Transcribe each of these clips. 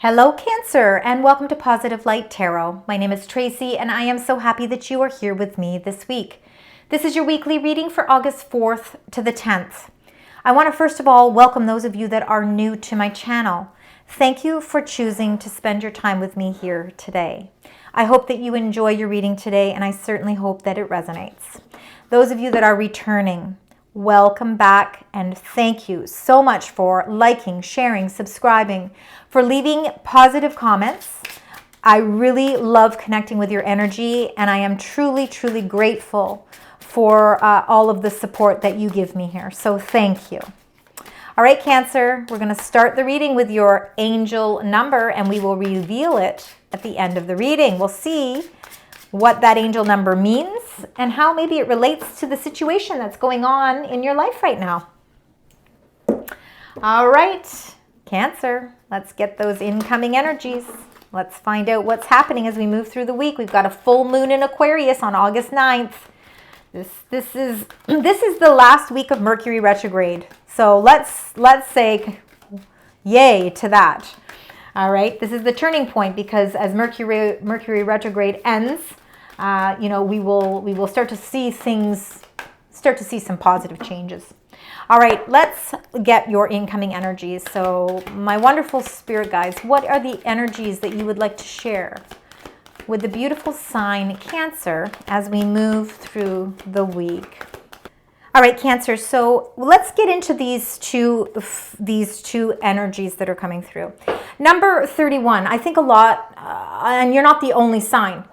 Hello Cancer, and welcome to Positive Light Tarot. My name is Tracy and I am so happy that you are here with me this week. This is your weekly reading for August 4th to the 10th. I want to first of all welcome those of you that are new to my channel. Thank you for choosing to spend your time with me here today. I hope that you enjoy your reading today and I certainly hope that it resonates. Those of you that are returning, welcome back and thank you so much for liking, sharing, subscribing, for leaving positive comments. I really love connecting with your energy and I am truly, truly grateful for all of the support that you give me here. So thank you. All right, Cancer, we're going to start the reading with your angel number and we will reveal it at the end of the reading. We'll see what that angel number means and how maybe it relates to the situation that's going on in your life right now. All right, Cancer, let's get those incoming energies. Let's find out what's happening as we move through the week. We've got a full moon in Aquarius on August 9th. This is the last week of Mercury retrograde. So let's say yay to that. All right, this is the turning point because as Mercury retrograde ends, we will start to see some positive changes. All right, let's get your incoming energies. So my wonderful spirit guides, what are the energies that you would like to share with the beautiful sign Cancer as we move through the week? All right, Cancer, so let's get into these two energies that are coming through. Number 31, I think a lot, and you're not the only sign,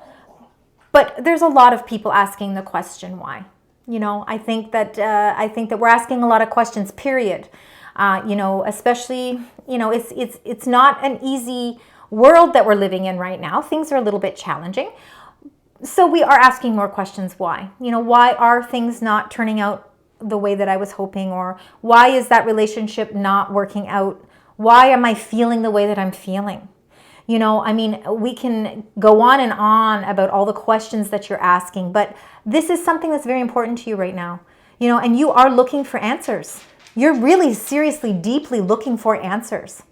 but there's a lot of people asking the question why. I think that we're asking a lot of questions, period. Especially, it's not an easy world that we're living in right now. Things are a little bit challenging. So we are asking more questions why. Why are things not turning out the way that I was hoping? Or why is that relationship not working out? Why am I feeling the way that I'm feeling? We can go on and on about all the questions that you're asking, but this is something that's very important to you right now. And you are looking for answers. You're really seriously, deeply looking for answers.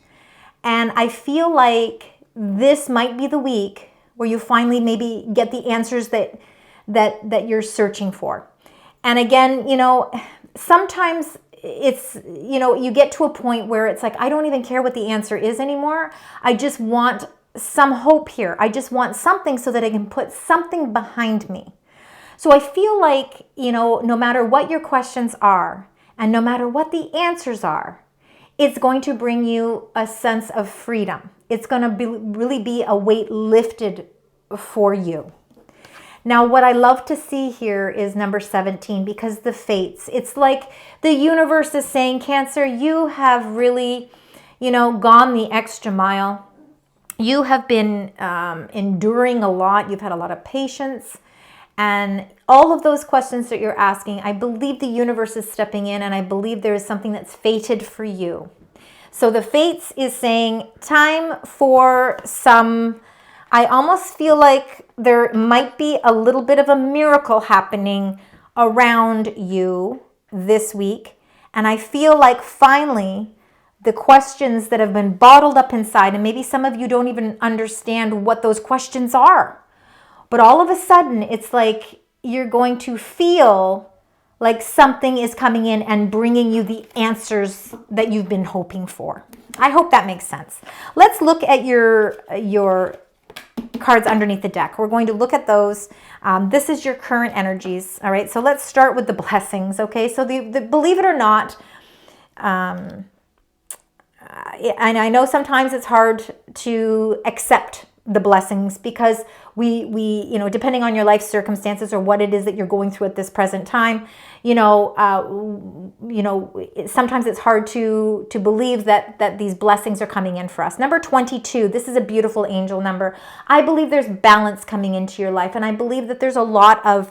And I feel like this might be the week where you finally maybe get the answers that you're searching for. And again, sometimes it's, you get to a point where it's like, I don't even care what the answer is anymore. I just want some hope here. I just want something so that I can put something behind me. So I feel like, no matter what your questions are and no matter what the answers are, it's going to bring you a sense of freedom. It's going to really be a weight lifted for you. Now, what I love to see here is number 17 because the fates. It's like the universe is saying, Cancer, you have really, gone the extra mile. You have been enduring a lot. You've had a lot of patience. And all of those questions that you're asking, I believe the universe is stepping in and I believe there is something that's fated for you. So the fates is saying time for some, I almost feel like there might be a little bit of a miracle happening around you this week. And I feel like finally the questions that have been bottled up inside, and maybe some of you don't even understand what those questions are, but all of a sudden it's like you're going to feel like something is coming in and bringing you the answers that you've been hoping for. I hope that makes sense. Let's look at your cards underneath the deck. We're going to look at those. This is your current energies. All right, so let's start with the blessings. Okay, so the believe it or not, and I know sometimes it's hard to accept the blessings because we depending on your life circumstances or what it is that you're going through at this present time, sometimes it's hard to believe that these blessings are coming in for us. Number 22, this is a beautiful angel number. I believe there's balance coming into your life, and I believe that there's a lot of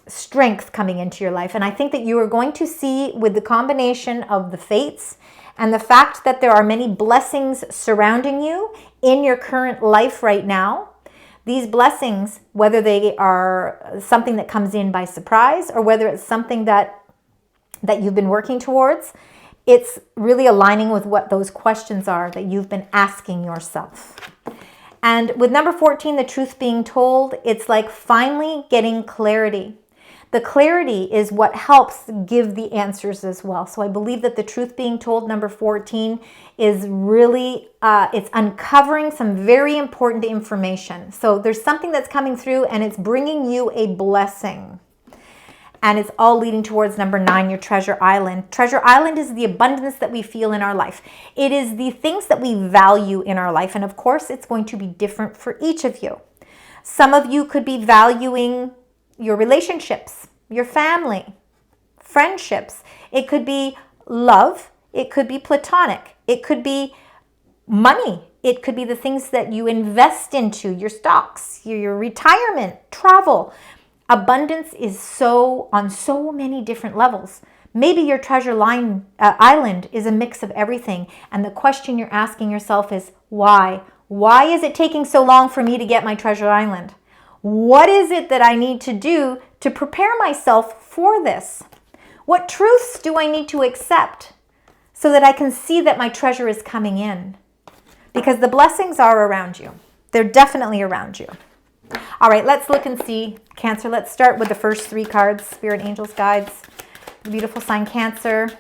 strength coming into your life. And I think that you are going to see with the combination of the fates and the fact that there are many blessings surrounding you in your current life right now, these blessings, whether they are something that comes in by surprise or whether it's something that you've been working towards, it's really aligning with what those questions are that you've been asking yourself. And with number 14, the truth being told, it's like finally getting clarity. The clarity is what helps give the answers as well. So I believe that the truth being told, number 14, is really, it's uncovering some very important information. So there's something that's coming through and it's bringing you a blessing. And it's all leading towards number 9, your treasure island. Treasure island is the abundance that we feel in our life. It is the things that we value in our life. And of course, it's going to be different for each of you. Some of you could be valuing your relationships, your family, friendships. It could be love. It could be platonic. It could be money. It could be the things that you invest into, your stocks, your retirement, travel. Abundance is on so many different levels. Maybe your treasure island is a mix of everything. And the question you're asking yourself is, why? Why is it taking so long for me to get my treasure island? What is it that I need to do to prepare myself for this? What truths do I need to accept so that I can see that my treasure is coming in? Because the blessings are around you. They're definitely around you. All right, let's look and see. Cancer, let's start with the first 3 cards. Spirit, angels, guides. The beautiful sign Cancer.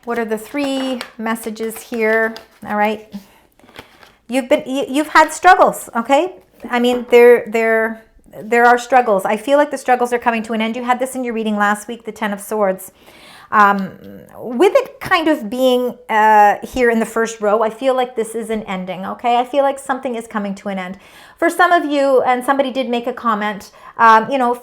What are the 3 messages here? All right. You've had struggles, okay? I mean, there are struggles. I feel like the struggles are coming to an end. You had this in your reading last week, the 10 of Swords. With it kind of being here in the first row, I feel like this is an ending, okay? I feel like something is coming to an end. For some of you, and somebody did make a comment,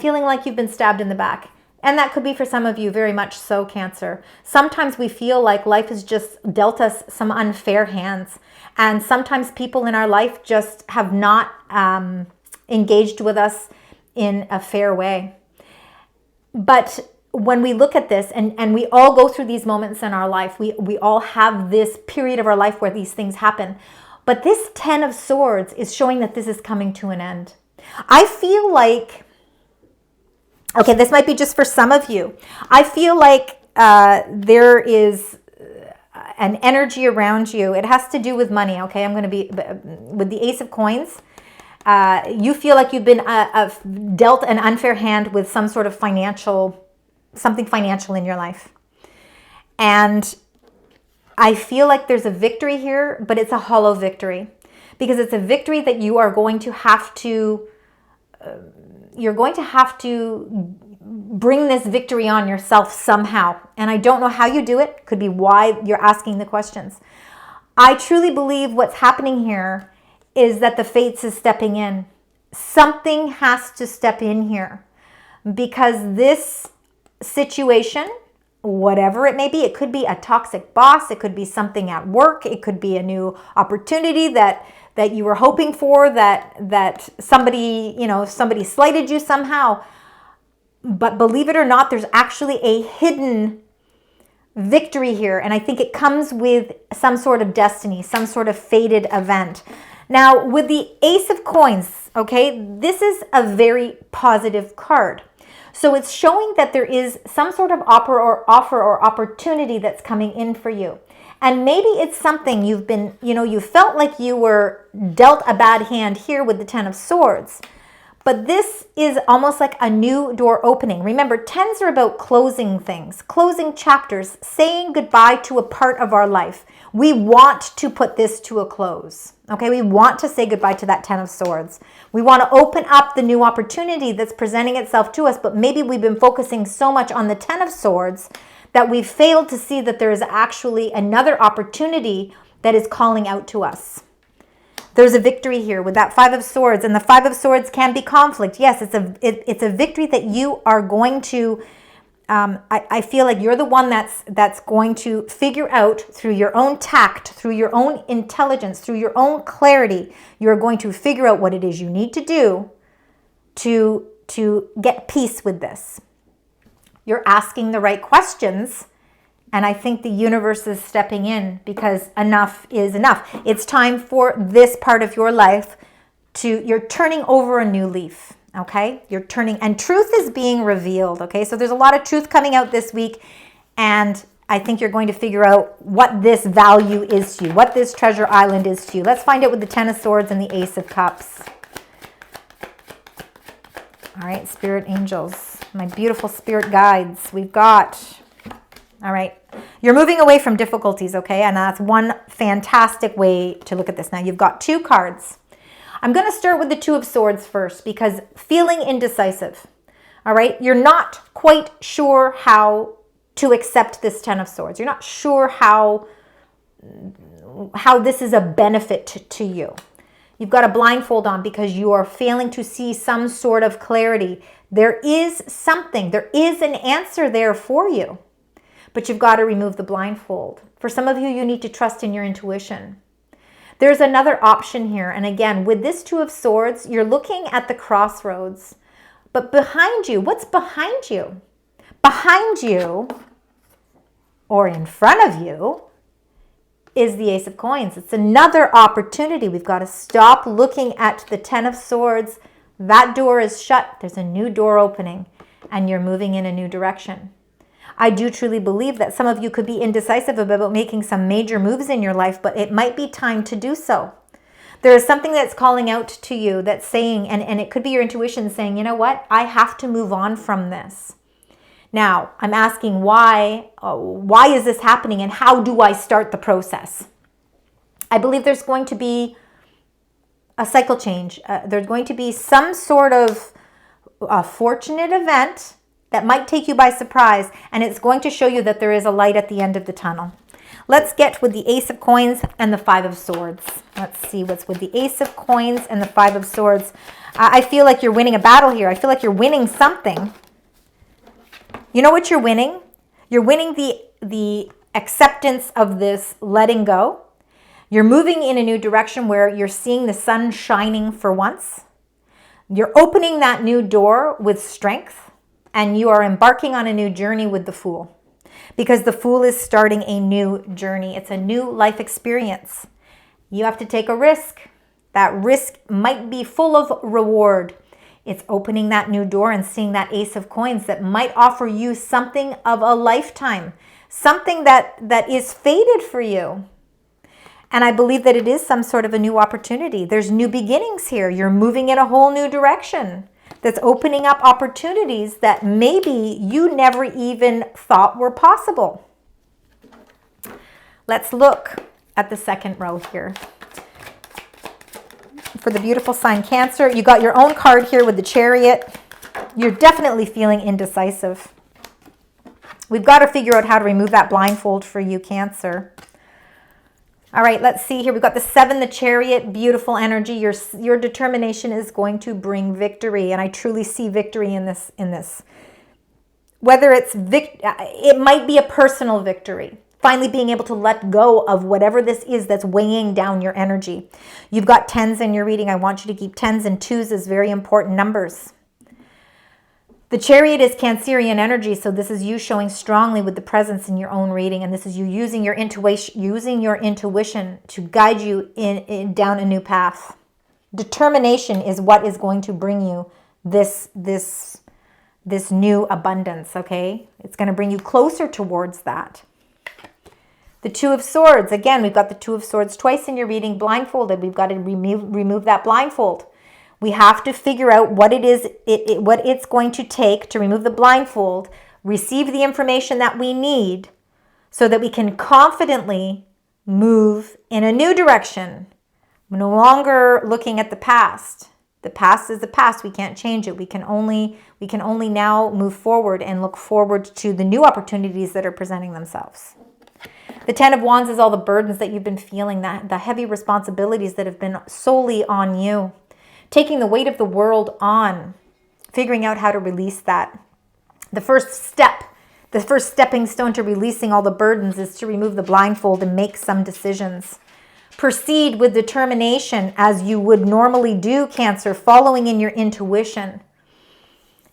feeling like you've been stabbed in the back. And that could be for some of you, very much so, Cancer. Sometimes we feel like life has just dealt us some unfair hands. And sometimes people in our life just have not engaged with us in a fair way. But when we look at this, and we all go through these moments in our life, we all have this period of our life where these things happen. But this 10 of Swords is showing that this is coming to an end. I feel like, okay, this might be just for some of you. I feel like there is an energy around you. It has to do with money, okay? I'm going to be with the Ace of Coins. You feel like you've been dealt an unfair hand with some sort of something financial in your life. And I feel like there's a victory here, but it's a hollow victory, because it's a victory that you are going to have to, bring this victory on yourself somehow. And I don't know how you do it. Could be why you're asking the questions. I truly believe what's happening here is that the fates is stepping in. Something has to step in here, because this situation, whatever it may be, it could be a toxic boss, it could be something at work, it could be a new opportunity that you were hoping for, that somebody slighted you somehow. But believe it or not, there's actually a hidden victory here, and I think it comes with some sort of destiny, some sort of fated event. Now, with the Ace of Coins, okay, this is a very positive card. So it's showing that there is some sort of offer or opportunity that's coming in for you. And maybe it's something you've been, you felt like you were dealt a bad hand here with the 10 of Swords. But this is almost like a new door opening. Remember, 10s are about closing things, closing chapters, saying goodbye to a part of our life. We want to put this to a close. Okay, we want to say goodbye to that 10 of Swords. We want to open up the new opportunity that's presenting itself to us, but maybe we've been focusing so much on the 10 of Swords that we've failed to see that there is actually another opportunity that is calling out to us. There's a victory here with that 5 of Swords, and the 5 of Swords can be conflict. Yes, it's a victory that you are going to, I feel like you're the one that's going to figure out through your own tact, through your own intelligence, through your own clarity. You're going to figure out what it is you need to do to get peace with this. You're asking the right questions. And I think the universe is stepping in, because enough is enough. It's time for this part of your life you're turning over a new leaf, okay? You're turning, and truth is being revealed, okay? So there's a lot of truth coming out this week. And I think you're going to figure out what this value is to you, what this treasure island is to you. Let's find out with the Ten of Swords and the Ace of Cups. All right, spirit angels, my beautiful spirit guides. We've got, all right, you're moving away from difficulties, okay? And that's one fantastic way to look at this. Now, you've got two cards. I'm going to start with the Two of Swords first because feeling indecisive, all right? You're not quite sure how to accept this Ten of Swords. You're not sure how this is a benefit to you. You've got a blindfold on because you are failing to see some sort of clarity. There is something, there is an answer there for you, but you've got to remove the blindfold. For some of you, you need to trust in your intuition. There's another option here. And again, with this Two of Swords, you're looking at the crossroads, but behind you, what's behind you? Behind you, or in front of you, is the Ace of Coins. It's another opportunity. We've got to stop looking at the Ten of Swords. That door is shut. There's a new door opening, and you're moving in a new direction. I do truly believe that some of you could be indecisive about making some major moves in your life, but it might be time to do so. There is something that's calling out to you that's saying, and it could be your intuition saying, you know what? I have to move on from this. Now, I'm asking why is this happening and how do I start the process? I believe there's going to be a cycle change. There's going to be some sort of fortunate event that might take you by surprise, and it's going to show you that there is a light at the end of the tunnel. Let's get with the Ace of Coins and the Five of Swords. Let's see what's with the Ace of Coins and the Five of Swords. I feel like you're winning a battle here. I feel like you're winning something. You know what you're winning? You're winning the acceptance of this letting go. You're moving in a new direction where you're seeing the sun shining for once. You're opening that new door with strength, and you are embarking on a new journey with the Fool, because the Fool is starting a new journey. It's a new life experience. You have to take a risk. That risk might be full of reward. It's opening that new door and seeing that Ace of Coins that might offer you something of a lifetime, something that is fated for you. And I believe that it is some sort of a new opportunity. There's new beginnings here. You're moving in a whole new direction that's opening up opportunities that maybe you never even thought were possible. Let's look at the second row here. For the beautiful sign Cancer, you got your own card here with the Chariot. You're definitely feeling indecisive. We've got to figure out how to remove that blindfold for you, Cancer. All right, let's see here. We've got the Seven, the Chariot, beautiful energy. Your determination is going to bring victory, and I truly see victory in this. Whether it might be a personal victory. Finally being able to let go of whatever this is that's weighing down your energy. You've got 10s in your reading. I want you to keep 10s and 2s as very important numbers. The Chariot is Cancerian energy, so this is you showing strongly with the presence in your own reading, and this is you using your intuition to guide you down a new path. Determination is what is going to bring you this new abundance, okay? It's going to bring you closer towards that. The Two of Swords, again, we've got the Two of Swords twice in your reading, blindfolded. We've got to remove that blindfold. We have to figure out what it is, what it's going to take to remove the blindfold, receive the information that we need so that we can confidently move in a new direction. We're no longer looking at the past. The past is the past. We can't change it. We can only now move forward and look forward to the new opportunities that are presenting themselves. The Ten of Wands is all the burdens that you've been feeling, the heavy responsibilities that have been solely on you. Taking the weight of the world on, figuring out how to release that. The first stepping stone to releasing all the burdens is to remove the blindfold and make some decisions. Proceed with determination as you would normally do, Cancer, following in your intuition.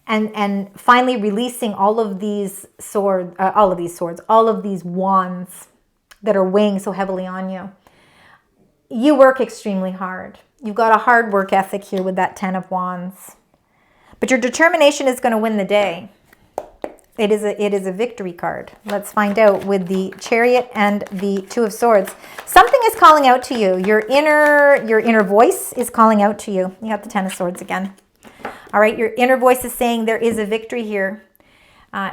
And finally releasing all of these wands that are weighing so heavily on you. You work extremely hard. You've got a hard work ethic here with that Ten of Wands. But your determination is going to win the day. It is a victory card. Let's find out with the Chariot and the Two of Swords. Something is calling out to you. Your inner voice is calling out to you. You got the Ten of Swords again. All right, your inner voice is saying there is a victory here.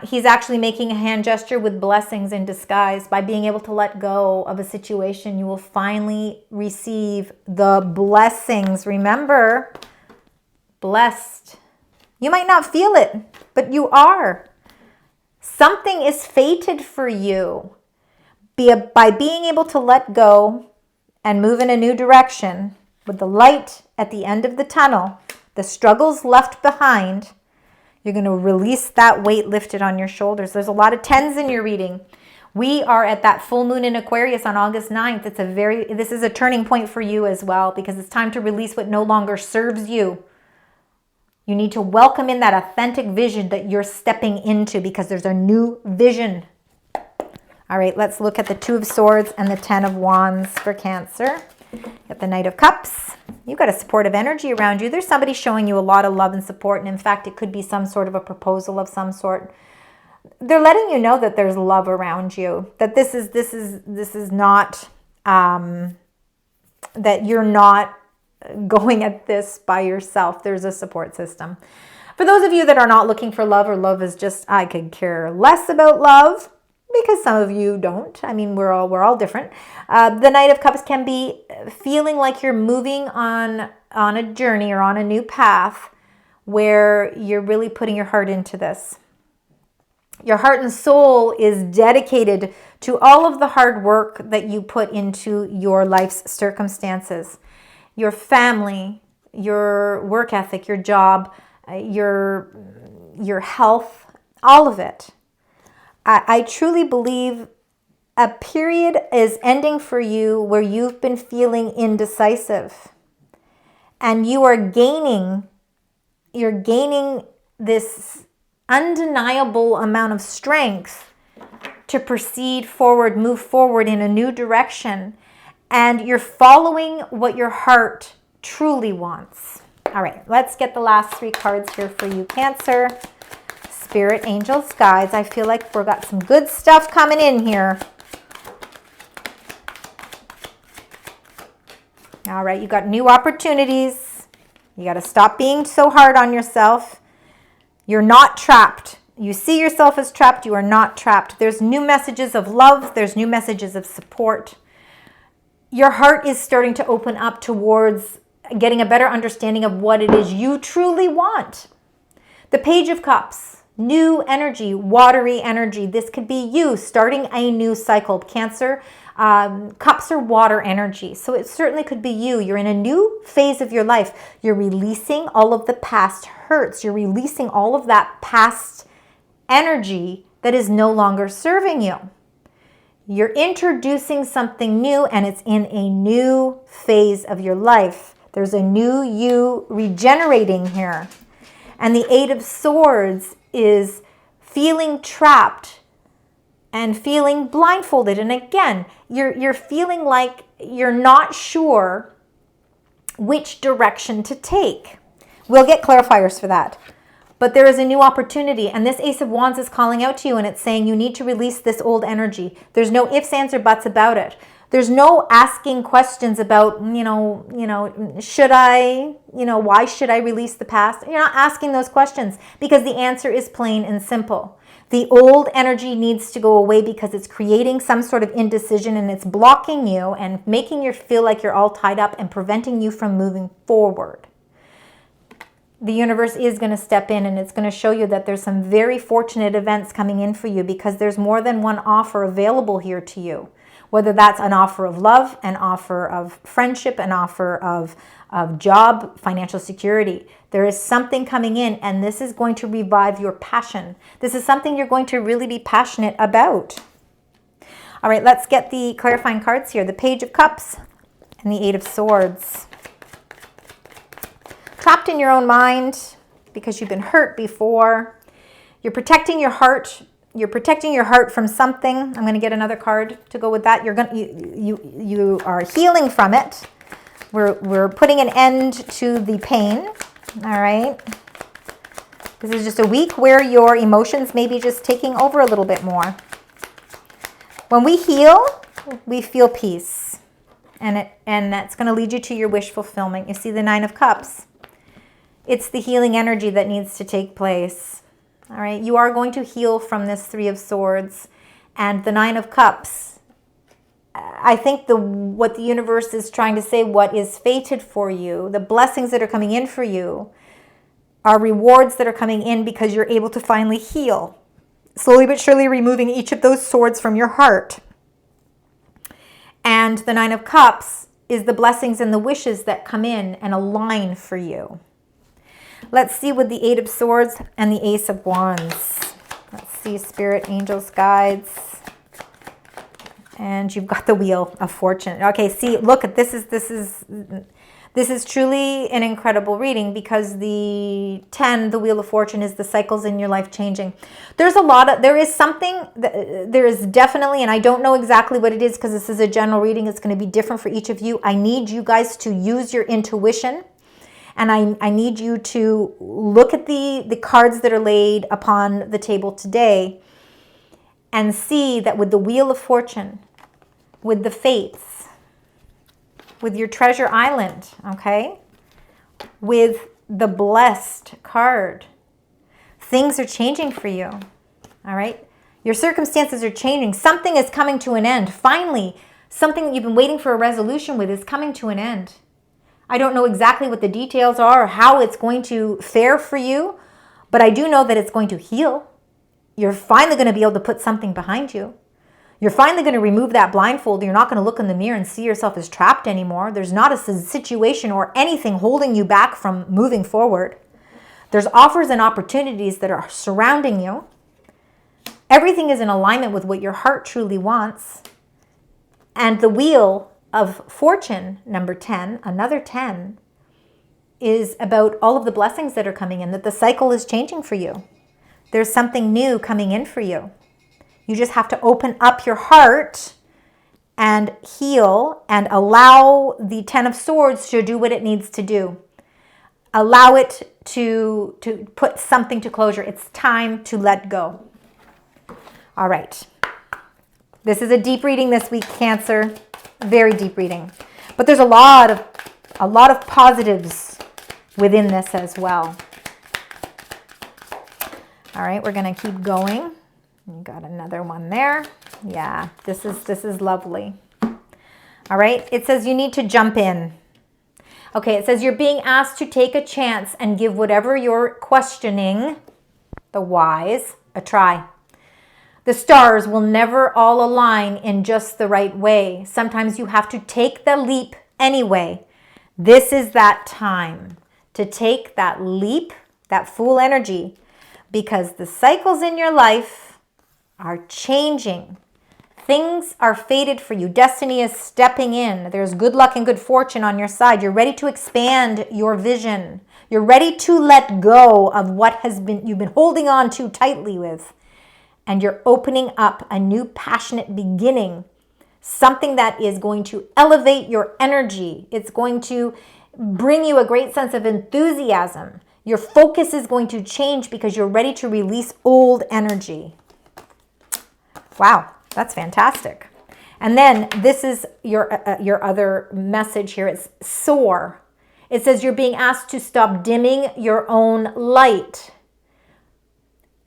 He's actually making a hand gesture with blessings in disguise. By being able to let go of a situation, you will finally receive the blessings. Remember, blessed. You might not feel it, but you are. Something is fated for you. By being able to let go and move in a new direction, with the light at the end of the tunnel, the struggles left behind, you're going to release that weight lifted on your shoulders. There's a lot of 10s in your reading. We are at that full moon in Aquarius on August 9th. This is a turning point for you as well, because it's time to release what no longer serves you. You need to welcome in that authentic vision that you're stepping into, because there's a new vision. All right, let's look at the Two of Swords and the Ten of Wands for Cancer. Got the Knight of Cups. You've got a supportive energy around you. There's somebody showing you a lot of love and support. And in fact, it could be some sort of a proposal of some sort. They're letting you know that there's love around you. That this is not, that you're not going at this by yourself. There's a support system. For those of you that are not looking for love, or love is just, I could care less about love, because some of you don't. I mean, we're all different. The Knight of Cups can be feeling like you're moving on a journey or on a new path where you're really putting your heart into this. Your heart and soul is dedicated to all of the hard work that you put into your life's circumstances. Your family, your work ethic, your job, your health, all of it. I truly believe a period is ending for you where you've been feeling indecisive, and you're gaining this undeniable amount of strength to proceed forward, move forward in a new direction, and you're following what your heart truly wants. All right, let's get the last 3 cards here for you, Cancer. Spirit, angels, guides. I feel like we've got some good stuff coming in here. All right, you got new opportunities. You got to stop being so hard on yourself. You're not trapped. You see yourself as trapped. You are not trapped. There's new messages of love. There's new messages of support. Your heart is starting to open up towards getting a better understanding of what it is you truly want. The Page of Cups. New energy, watery energy. This could be you starting a new cycle. Cancer, cups are water energy. So it certainly could be you. You're in a new phase of your life. You're releasing all of the past hurts. You're releasing all of that past energy that is no longer serving you. You're introducing something new, and it's in a new phase of your life. There's a new you regenerating here. And the Eight of Swords is feeling trapped and feeling blindfolded. And again, you're feeling like you're not sure which direction to take. We'll get clarifiers for that. But there is a new opportunity, and this Ace of Wands is calling out to you, and it's saying you need to release this old energy. There's no ifs, ands, or buts about it. There's no asking questions about, should I, why should I release the past? You're not asking those questions, because the answer is plain and simple. The old energy needs to go away because it's creating some sort of indecision, and it's blocking you and making you feel like you're all tied up and preventing you from moving forward. The universe is going to step in, and it's going to show you that there's some very fortunate events coming in for you, because there's more than one offer available here to you. Whether that's an offer of love, an offer of friendship, an offer of job, financial security. There is something coming in, and this is going to revive your passion. This is something you're going to really be passionate about. All right, let's get the clarifying cards here. The Page of Cups and the Eight of Swords. Trapped in your own mind because you've been hurt before. You're protecting your heart. You're protecting your heart from something. I'm going to get another card to go with that. You are healing from it. We're putting an end to the pain. All right. This is just a week where your emotions may be just taking over a little bit more. When we heal, we feel peace. And that's going to lead you to your wish fulfillment. You see the Nine of Cups. It's the healing energy that needs to take place. All right, you are going to heal from this Three of Swords. And the Nine of Cups, I think what the universe is trying to say, what is fated for you, the blessings that are coming in for you, are rewards that are coming in because you're able to finally heal. Slowly but surely removing each of those swords from your heart. And the Nine of Cups is the blessings and the wishes that come in and align for you. Let's see with the Eight of Swords and the Ace of Wands. Let's see, Spirit, Angels, Guides. And you've got the Wheel of Fortune. Okay, see, look at this is truly an incredible reading because the 10, the Wheel of Fortune, is the cycles in your life changing. There is definitely, and I don't know exactly what it is because this is a general reading. It's going to be different for each of you. I need you guys to use your intuition. And I need you to look at the cards that are laid upon the table today and see that with the Wheel of Fortune, with the Fates, with your Treasure Island, okay, with the Blessed card, things are changing for you, all right? Your circumstances are changing. Something is coming to an end. Finally, something that you've been waiting for a resolution with is coming to an end. I don't know exactly what the details are or how it's going to fare for you, but I do know that it's going to heal. You're finally going to be able to put something behind you. You're finally going to remove that blindfold. You're not going to look in the mirror and see yourself as trapped anymore. There's not a situation or anything holding you back from moving forward. There's offers and opportunities that are surrounding you. Everything is in alignment with what your heart truly wants. And the Wheel of Fortune, number 10, another 10, is about all of the blessings that are coming in, that the cycle is changing for you. There's something new coming in for you. You just have to open up your heart and heal and allow the 10 of Swords to do what it needs to do. Allow it to put something to closure. It's time to let go. All right. This is a deep reading this week, Cancer. Very deep reading. But there's a lot of positives within this as well. All right, we're going to keep going. We got another one there. Yeah, this is lovely. All right, it says you need to jump in. Okay, it says you're being asked to take a chance and give whatever you're questioning, the whys, a try. The stars will never all align in just the right way. Sometimes you have to take the leap anyway. This is that time to take that leap, that full energy, because the cycles in your life are changing. Things are fated for you. Destiny is stepping in. There's good luck and good fortune on your side. You're ready to expand your vision. You're ready to let go of what you've been holding on to tightly with. And you're opening up a new passionate beginning, something that is going to elevate your energy. It's going to bring you a great sense of enthusiasm. Your focus is going to change because you're ready to release old energy. Wow, that's fantastic. And then this is your other message here. It's soar. It says you're being asked to stop dimming your own light.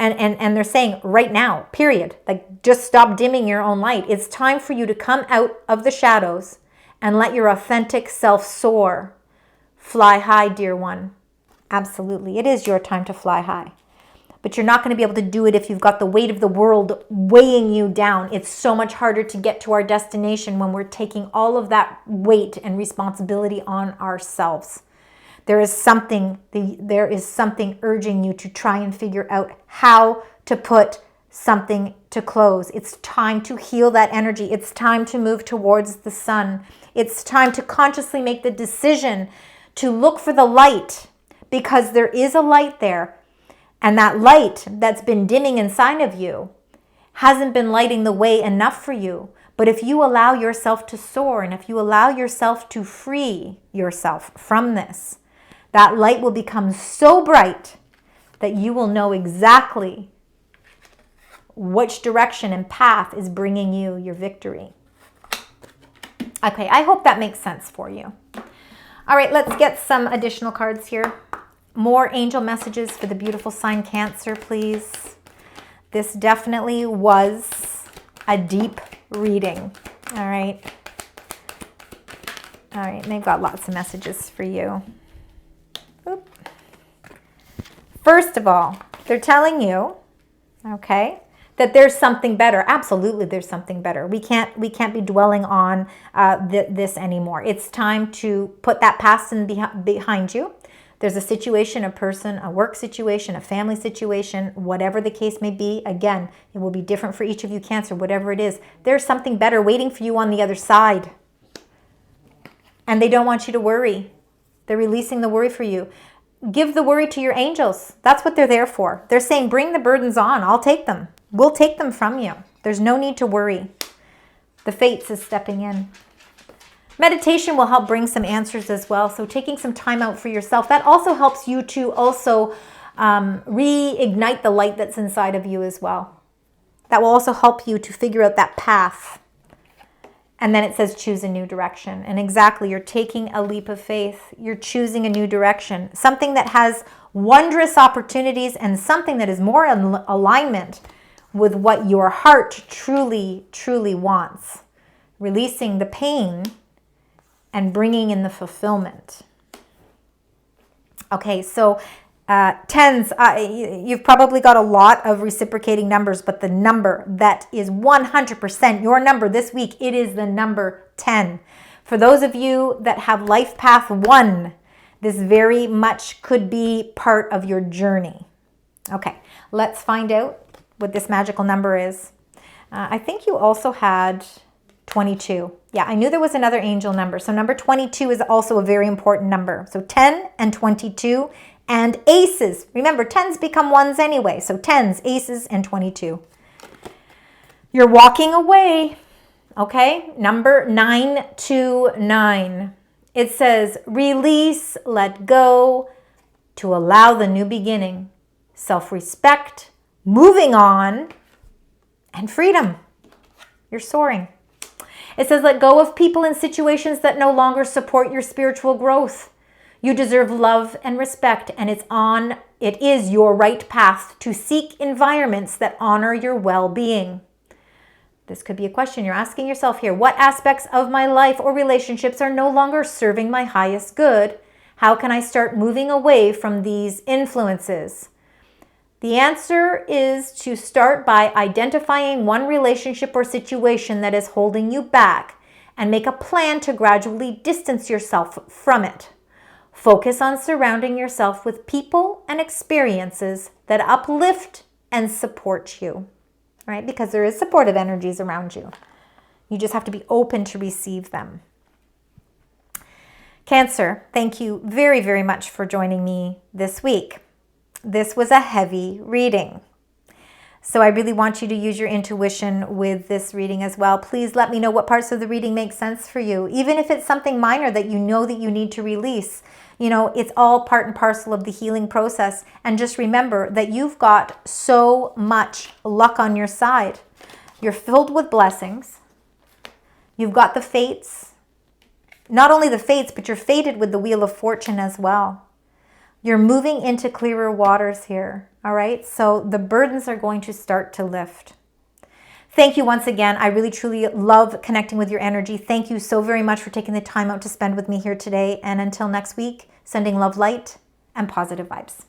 And they're saying right now, period. Like, just stop dimming your own light. It's time for you to come out of the shadows and let your authentic self soar. Fly high, dear one. Absolutely. It is your time to fly high. But you're not going to be able to do it if you've got the weight of the world weighing you down. It's so much harder to get to our destination when we're taking all of that weight and responsibility on ourselves. There is something urging you to try and figure out how to put something to close. It's time to heal that energy. It's time to move towards the sun. It's time to consciously make the decision to look for the light, because there is a light there. And that light that's been dimming inside of you hasn't been lighting the way enough for you. But if you allow yourself to soar, and if you allow yourself to free yourself from this, that light will become so bright that you will know exactly which direction and path is bringing you your victory. Okay, I hope that makes sense for you. All right, let's get some additional cards here. More angel messages for the beautiful sign Cancer, please. This definitely was a deep reading. All right. All right, and they've got lots of messages for you. Oop. First of all, they're telling you, okay, that there's something better. Absolutely, there's something better. We can't be dwelling on this anymore. It's time to put that past behind you. There's a situation, a person, a work situation, a family situation, whatever the case may be. Again, it will be different for each of you, Cancer, whatever it is. There's something better waiting for you on the other side. And they don't want you to worry. They're releasing the worry for you. Give the worry to your angels. That's what they're there for. They're saying, bring the burdens on. I'll take them. We'll take them from you. There's no need to worry. The Fates is stepping in. Meditation will help bring some answers as well. So taking some time out for yourself, that also helps you to also reignite the light that's inside of you as well. That will also help you to figure out that path. And then it says choose a new direction. And exactly, you're taking a leap of faith. You're choosing a new direction. Something that has wondrous opportunities and something that is more in alignment with what your heart truly, truly wants. Releasing the pain and bringing in the fulfillment. Okay, so tens, you've probably got a lot of reciprocating numbers, but the number that is 100% your number this week, it is the number 10. For those of you that have life path 1, this very much could be part of your journey. Okay, let's find out what this magical number is. I think you also had 22. Yeah, I knew there was another angel number. So number 22 is also a very important number. So 10 and 22 and aces. Remember, 10s become 1s anyway. So 10s, aces, and 22. You're walking away. Okay, number 929. It says, release, let go, to allow the new beginning, self-respect, moving on, and freedom. You're soaring. It says, let go of people and situations that no longer support your spiritual growth. You deserve love and respect, and it is your right path to seek environments that honor your well-being. This could be a question you're asking yourself here. What aspects of my life or relationships are no longer serving my highest good? How can I start moving away from these influences? The answer is to start by identifying one relationship or situation that is holding you back and make a plan to gradually distance yourself from it. Focus on surrounding yourself with people and experiences that uplift and support you, right? Because there is supportive energies around you. You just have to be open to receive them. Cancer, thank you very, very much for joining me this week. This was a heavy reading. So I really want you to use your intuition with this reading as well. Please let me know what parts of the reading make sense for you. Even if it's something minor that you know that you need to release, you know, it's all part and parcel of the healing process. And just remember that you've got so much luck on your side. You're filled with blessings. You've got the fates. Not only the fates, but you're fated with the Wheel of Fortune as well. You're moving into clearer waters here, all right? So the burdens are going to start to lift. Thank you once again. I really, truly love connecting with your energy. Thank you so very much for taking the time out to spend with me here today. And until next week, sending love, light, and positive vibes.